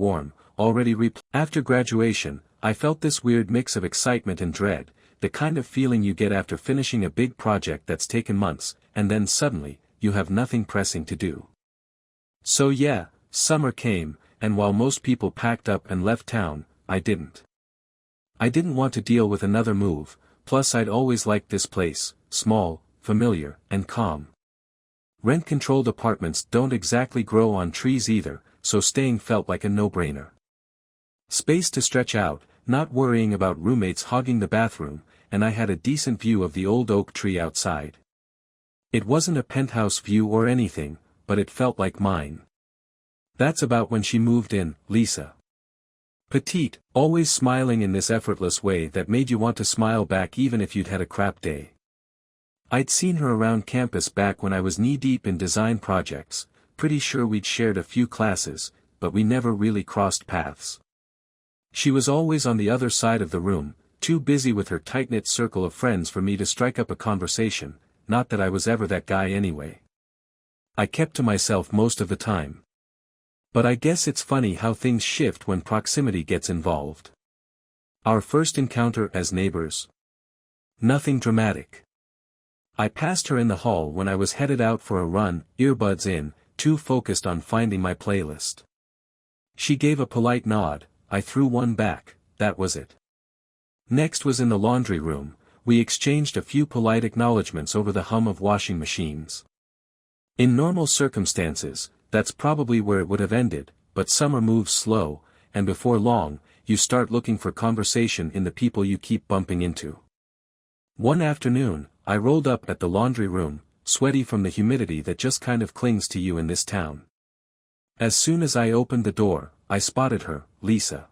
warm, already After graduation, I felt this weird mix of excitement and dread, the kind of feeling you get after finishing a big project that's taken months, and then suddenly, you have nothing pressing to do. So yeah, summer came, and while most people packed up and left town, I didn't. I didn't want to deal with another move, plus I'd always liked this place, small, familiar, and calm. Rent-controlled apartments don't exactly grow on trees either, so staying felt like a no-brainer. Space to stretch out, not worrying about roommates hogging the bathroom, and I had a decent view of the old oak tree outside. It wasn't a penthouse view or anything, but it felt like mine. That's about when she moved in, Lisa. Petite, always smiling in this effortless way that made you want to smile back even if you'd had a crap day. I'd seen her around campus back when I was knee-deep in design projects, pretty sure we'd shared a few classes, but we never really crossed paths. She was always on the other side of the room, too busy with her tight-knit circle of friends for me to strike up a conversation, not that I was ever that guy anyway. I kept to myself most of the time. But I guess it's funny how things shift when proximity gets involved. Our first encounter as neighbors. Nothing dramatic. I passed her in the hall when I was headed out for a run, earbuds in, too focused on finding my playlist. She gave a polite nod, I threw one back, that was it. Next was in the laundry room, we exchanged a few polite acknowledgements over the hum of washing machines. In normal circumstances, that's probably where it would have ended, but summer moves slow, and before long, you start looking for conversation in the people you keep bumping into. One afternoon, I rolled up at the laundry room, sweaty from the humidity that just kind of clings to you in this town. As soon as I opened the door, I spotted her, Lisa.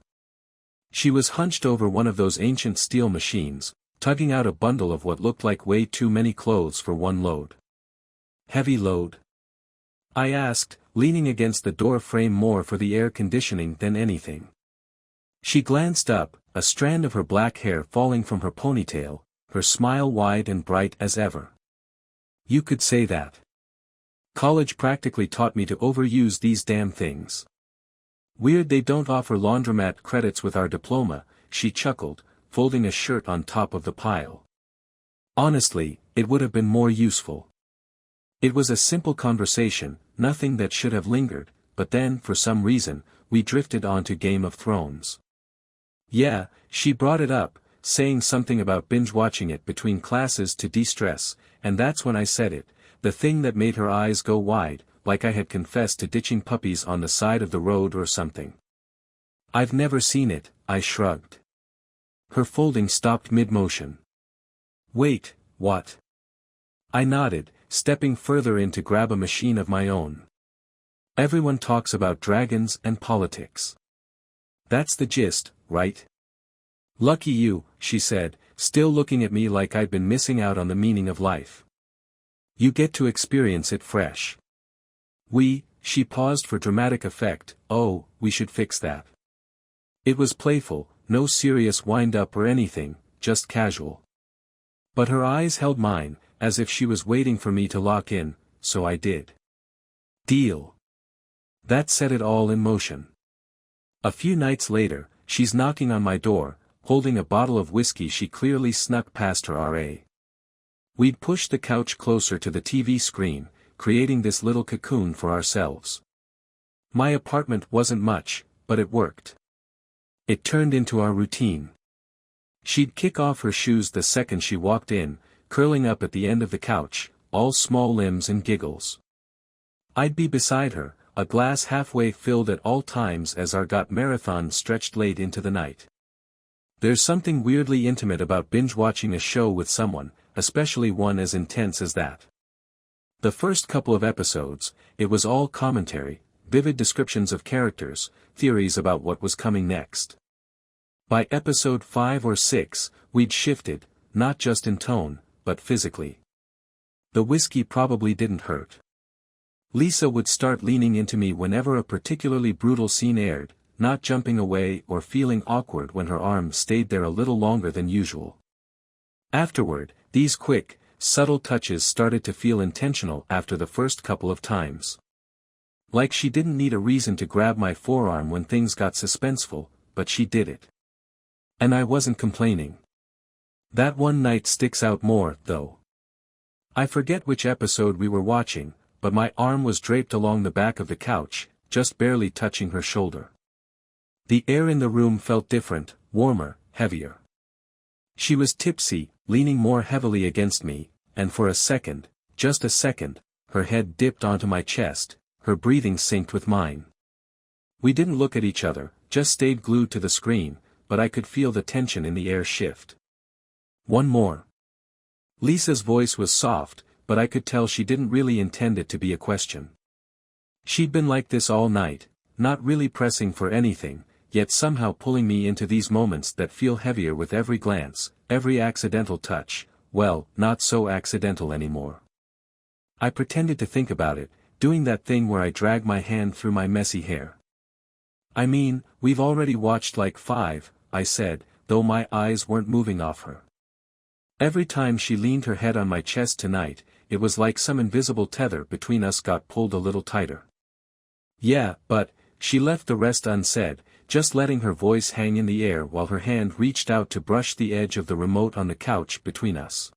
She was hunched over one of those ancient steel machines, tugging out a bundle of what looked like way too many clothes for one load. Heavy load? I asked, leaning against the door frame more for the air conditioning than anything. She glanced up, a strand of her black hair falling from her ponytail, her smile wide and bright as ever. You could say that. College practically taught me to overuse these damn things. Weird they don't offer laundromat credits with our diploma, she chuckled, folding a shirt on top of the pile. Honestly, it would have been more useful. It was a simple conversation, nothing that should have lingered, but then, for some reason, we drifted onto Game of Thrones. Yeah, she brought it up, saying something about binge-watching it between classes to de-stress, and that's when I said it, the thing that made her eyes go wide, like I had confessed to ditching puppies on the side of the road or something. I've never seen it, I shrugged. Her folding stopped mid-motion. Wait, what? I nodded, stepping further in to grab a machine of my own. Everyone talks about dragons and politics. That's the gist, right? Lucky you, she said, still looking at me like I'd been missing out on the meaning of life. You get to experience it fresh. She paused for dramatic effect, oh, we should fix that. It was playful, no serious wind-up or anything, just casual. But her eyes held mine, as if she was waiting for me to lock in, so I did. Deal. That set it all in motion. A few nights later, she's knocking on my door, holding a bottle of whiskey she clearly snuck past her RA. We'd pushed the couch closer to the TV screen, creating this little cocoon for ourselves. My apartment wasn't much, but it worked. It turned into our routine. She'd kick off her shoes the second she walked in, curling up at the end of the couch, all small limbs and giggles. I'd be beside her, a glass halfway filled at all times as our marathon stretched late into the night. There's something weirdly intimate about binge-watching a show with someone, especially one as intense as that. The first couple of episodes, it was all commentary, vivid descriptions of characters, theories about what was coming next. By episode 5 or 6, we'd shifted, not just in tone, but physically. The whiskey probably didn't hurt. Lisa would start leaning into me whenever a particularly brutal scene aired, not jumping away or feeling awkward when her arm stayed there a little longer than usual. Afterward, these quick, subtle touches started to feel intentional after the first couple of times. Like she didn't need a reason to grab my forearm when things got suspenseful, but she did it. And I wasn't complaining. That one night sticks out more, though. I forget which episode we were watching, but my arm was draped along the back of the couch, just barely touching her shoulder. The air in the room felt different, warmer, heavier. She was tipsy, leaning more heavily against me, and for a second, just a second, her head dipped onto my chest, her breathing synced with mine. We didn't look at each other, just stayed glued to the screen, but I could feel the tension in the air shift. One more. Lisa's voice was soft, but I could tell she didn't really intend it to be a question. She'd been like this all night, not really pressing for anything, yet somehow pulling me into these moments that feel heavier with every glance, every accidental touch, well, not so accidental anymore. I pretended to think about it, doing that thing where I drag my hand through my messy hair. I mean, we've already watched like 5, I said, though my eyes weren't moving off her. Every time she leaned her head on my chest tonight, it was like some invisible tether between us got pulled a little tighter. Yeah, but, she left the rest unsaid, just letting her voice hang in the air while her hand reached out to brush the edge of the remote on the couch between us.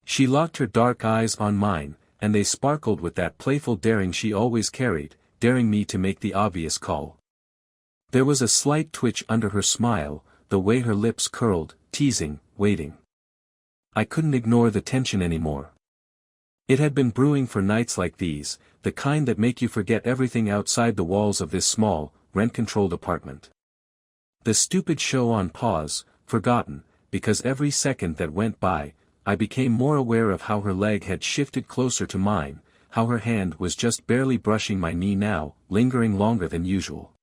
She locked her dark eyes on mine, and they sparkled with that playful daring she always carried, daring me to make the obvious call. There was a slight twitch under her smile, the way her lips curled, teasing, waiting. I couldn't ignore the tension anymore. It had been brewing for nights like these, the kind that make you forget everything outside the walls of this small, rent-controlled apartment. The stupid show on pause, forgotten, because every second that went by, I became more aware of how her leg had shifted closer to mine, how her hand was just barely brushing my knee now, lingering longer than usual.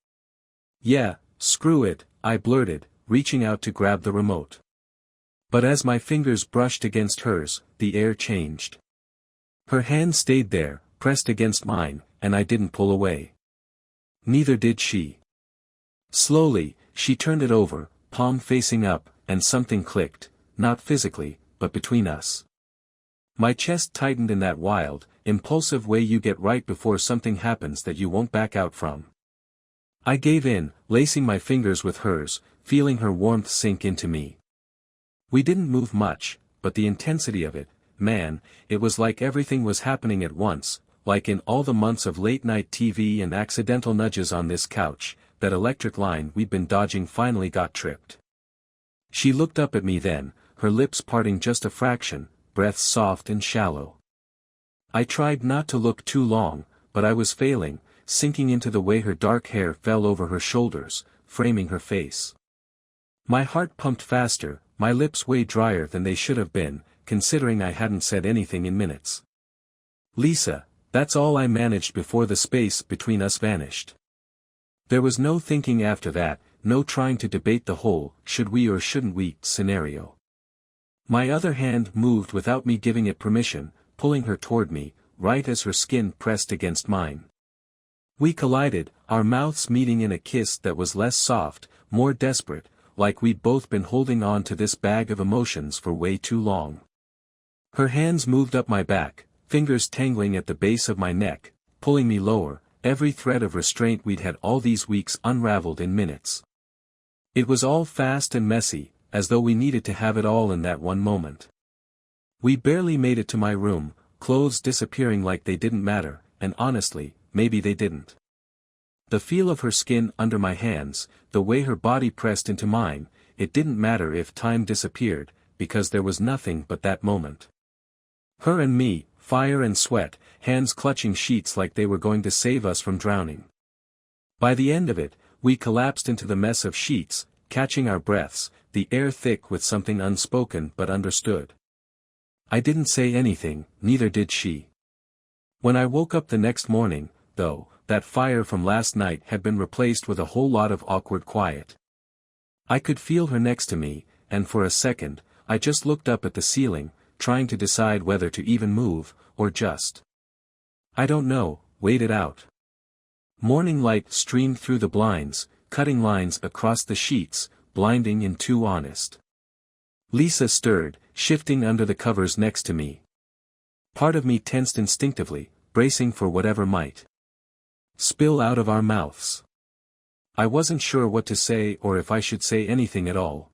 Yeah, screw it, I blurted, reaching out to grab the remote. But as my fingers brushed against hers, the air changed. Her hand stayed there, pressed against mine, and I didn't pull away. Neither did she. Slowly, she turned it over, palm facing up, and something clicked, not physically, but between us. My chest tightened in that wild, impulsive way you get right before something happens that you won't back out from. I gave in, lacing my fingers with hers, feeling her warmth sink into me. We didn't move much, but the intensity of it, man, it was like everything was happening at once, like in all the months of late-night TV and accidental nudges on this couch, that electric line we'd been dodging finally got tripped. She looked up at me then, her lips parting just a fraction, breath soft and shallow. I tried not to look too long, but I was failing, sinking into the way her dark hair fell over her shoulders, framing her face. My heart pumped faster, my lips way drier than they should have been, considering I hadn't said anything in minutes. Lisa, that's all I managed before the space between us vanished. There was no thinking after that, no trying to debate the whole should we or shouldn't we scenario. My other hand moved without me giving it permission, pulling her toward me, right as her skin pressed against mine. We collided, our mouths meeting in a kiss that was less soft, more desperate, like we'd both been holding on to this bag of emotions for way too long. Her hands moved up my back, fingers tangling at the base of my neck, pulling me lower, every thread of restraint we'd had all these weeks unraveled in minutes. It was all fast and messy, as though we needed to have it all in that one moment. We barely made it to my room, clothes disappearing like they didn't matter, and honestly, maybe they didn't. The feel of her skin under my hands, the way her body pressed into mine, it didn't matter if time disappeared, because there was nothing but that moment. Her and me, fire and sweat, hands clutching sheets like they were going to save us from drowning. By the end of it, we collapsed into the mess of sheets, catching our breaths, the air thick with something unspoken but understood. I didn't say anything, neither did she. When I woke up the next morning, though, that fire from last night had been replaced with a whole lot of awkward quiet. I could feel her next to me, and for a second, I just looked up at the ceiling, trying to decide whether to even move, or just, I don't know, wait it out. Morning light streamed through the blinds, cutting lines across the sheets, blinding and too honest. Lisa stirred, shifting under the covers next to me. Part of me tensed instinctively, bracing for whatever might. spill out of our mouths. I wasn't sure what to say or if I should say anything at all.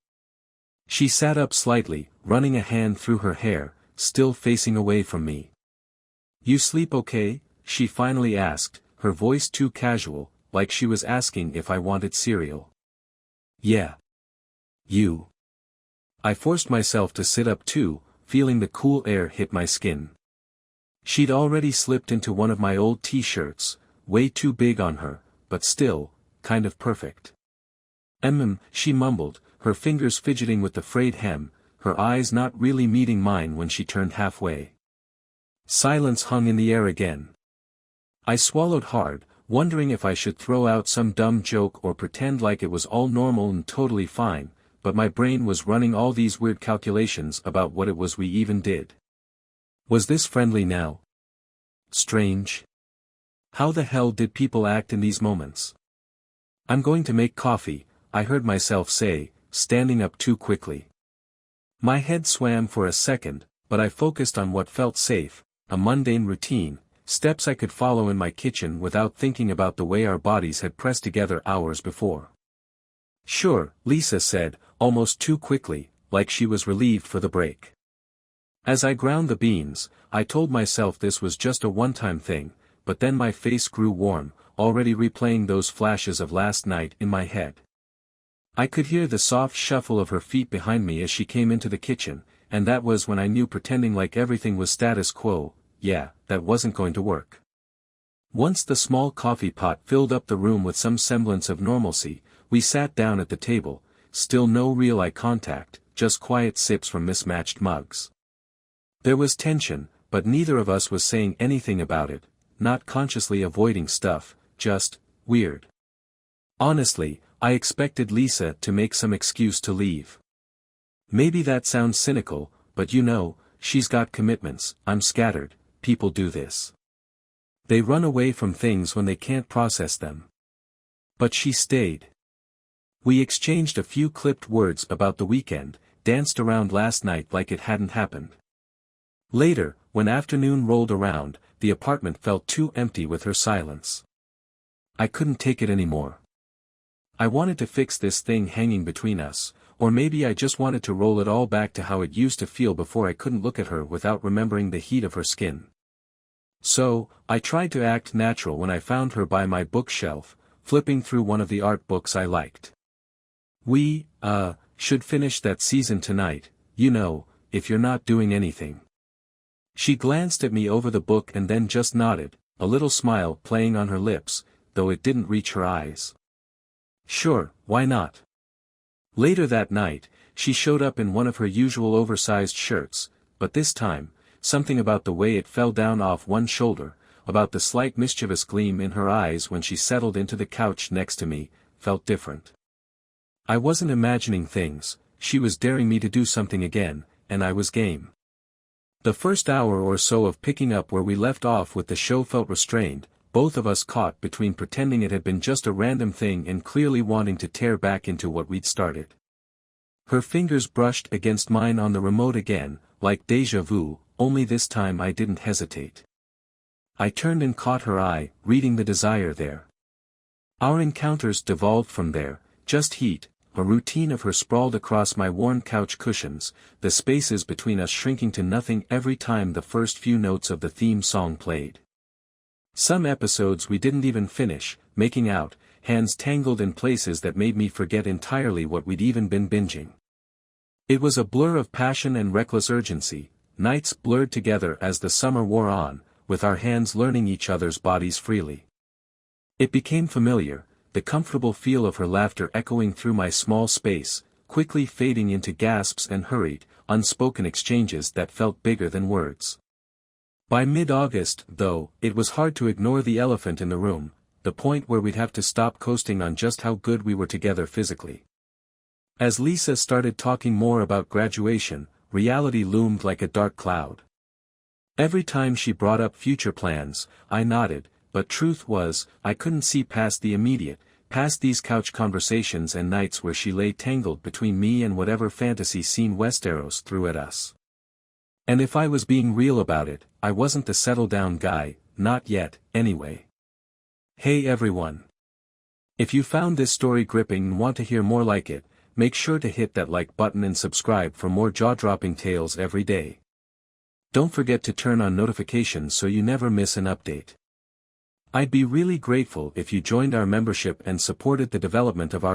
She sat up slightly, running a hand through her hair, still facing away from me. "You sleep okay?" she finally asked, her voice too casual, like she was asking if I wanted cereal. "Yeah. You?" I forced myself to sit up too, feeling the cool air hit my skin. She'd already slipped into one of my old t-shirts, way too big on her, but still, kind of perfect. She mumbled, her fingers fidgeting with the frayed hem, her eyes not really meeting mine when she turned halfway. Silence hung in the air again. I swallowed hard, wondering if I should throw out some dumb joke or pretend like it was all normal and totally fine, but my brain was running all these weird calculations about what it was we even did. Was this friendly now? Strange? How the hell did people act in these moments? "I'm going to make coffee," I heard myself say, standing up too quickly. My head swam for a second, but I focused on what felt safe, a mundane routine, steps I could follow in my kitchen without thinking about the way our bodies had pressed together hours before. "Sure," Lisa said, almost too quickly, like she was relieved for the break. As I ground the beans, I told myself this was just a one-time thing, but then my face grew warm, already replaying those flashes of last night in my head. I could hear the soft shuffle of her feet behind me as she came into the kitchen, and that was when I knew pretending like everything was status quo, yeah, that wasn't going to work. Once the small coffee pot filled up the room with some semblance of normalcy, we sat down at the table, still no real eye contact, just quiet sips from mismatched mugs. There was tension, but neither of us was saying anything about it, not consciously avoiding stuff, just weird. Honestly, I expected Lisa to make some excuse to leave. Maybe that sounds cynical, but you know, she's got commitments. I'm scattered, people do this. They run away from things when they can't process them. But she stayed. We exchanged a few clipped words about the weekend, danced around last night like it hadn't happened. Later, when afternoon rolled around, the apartment felt too empty with her silence. I couldn't take it anymore. I wanted to fix this thing hanging between us, or maybe I just wanted to roll it all back to how it used to feel before I couldn't look at her without remembering the heat of her skin. So, I tried to act natural when I found her by my bookshelf, flipping through one of the art books I liked. "We, should finish that season tonight, you know, if you're not doing anything." She glanced at me over the book and then just nodded, a little smile playing on her lips, though it didn't reach her eyes. Sure, why not? Later that night, she showed up in one of her usual oversized shirts, but this time, something about the way it fell down off one shoulder, about the slight mischievous gleam in her eyes when she settled into the couch next to me, felt different. I wasn't imagining things, she was daring me to do something again, and I was game. The first hour or so of picking up where we left off with the show felt restrained, both of us caught between pretending it had been just a random thing and clearly wanting to tear back into what we'd started. Her fingers brushed against mine on the remote again, like déjà vu, only this time I didn't hesitate. I turned and caught her eye, reading the desire there. Our encounters devolved from there, just heat, a routine of her sprawled across my worn couch cushions, the spaces between us shrinking to nothing every time the first few notes of the theme song played. Some episodes we didn't even finish, making out, hands tangled in places that made me forget entirely what we'd even been binging. It was a blur of passion and reckless urgency, nights blurred together as the summer wore on, with our hands learning each other's bodies freely. It became familiar, the comfortable feel of her laughter echoing through my small space, quickly fading into gasps and hurried, unspoken exchanges that felt bigger than words. By mid-August, though, it was hard to ignore the elephant in the room, the point where we'd have to stop coasting on just how good we were together physically. As Lisa started talking more about graduation, reality loomed like a dark cloud. Every time she brought up future plans, I nodded, but truth was, I couldn't see past the immediate, past these couch conversations and nights where she lay tangled between me and whatever fantasy scene Westeros threw at us. And if I was being real about it, I wasn't the settle-down guy, not yet, anyway. Hey everyone! If you found this story gripping and want to hear more like it, make sure to hit that like button and subscribe for more jaw-dropping tales every day. Don't forget to turn on notifications so you never miss an update. I'd be really grateful if you joined our membership and supported the development of our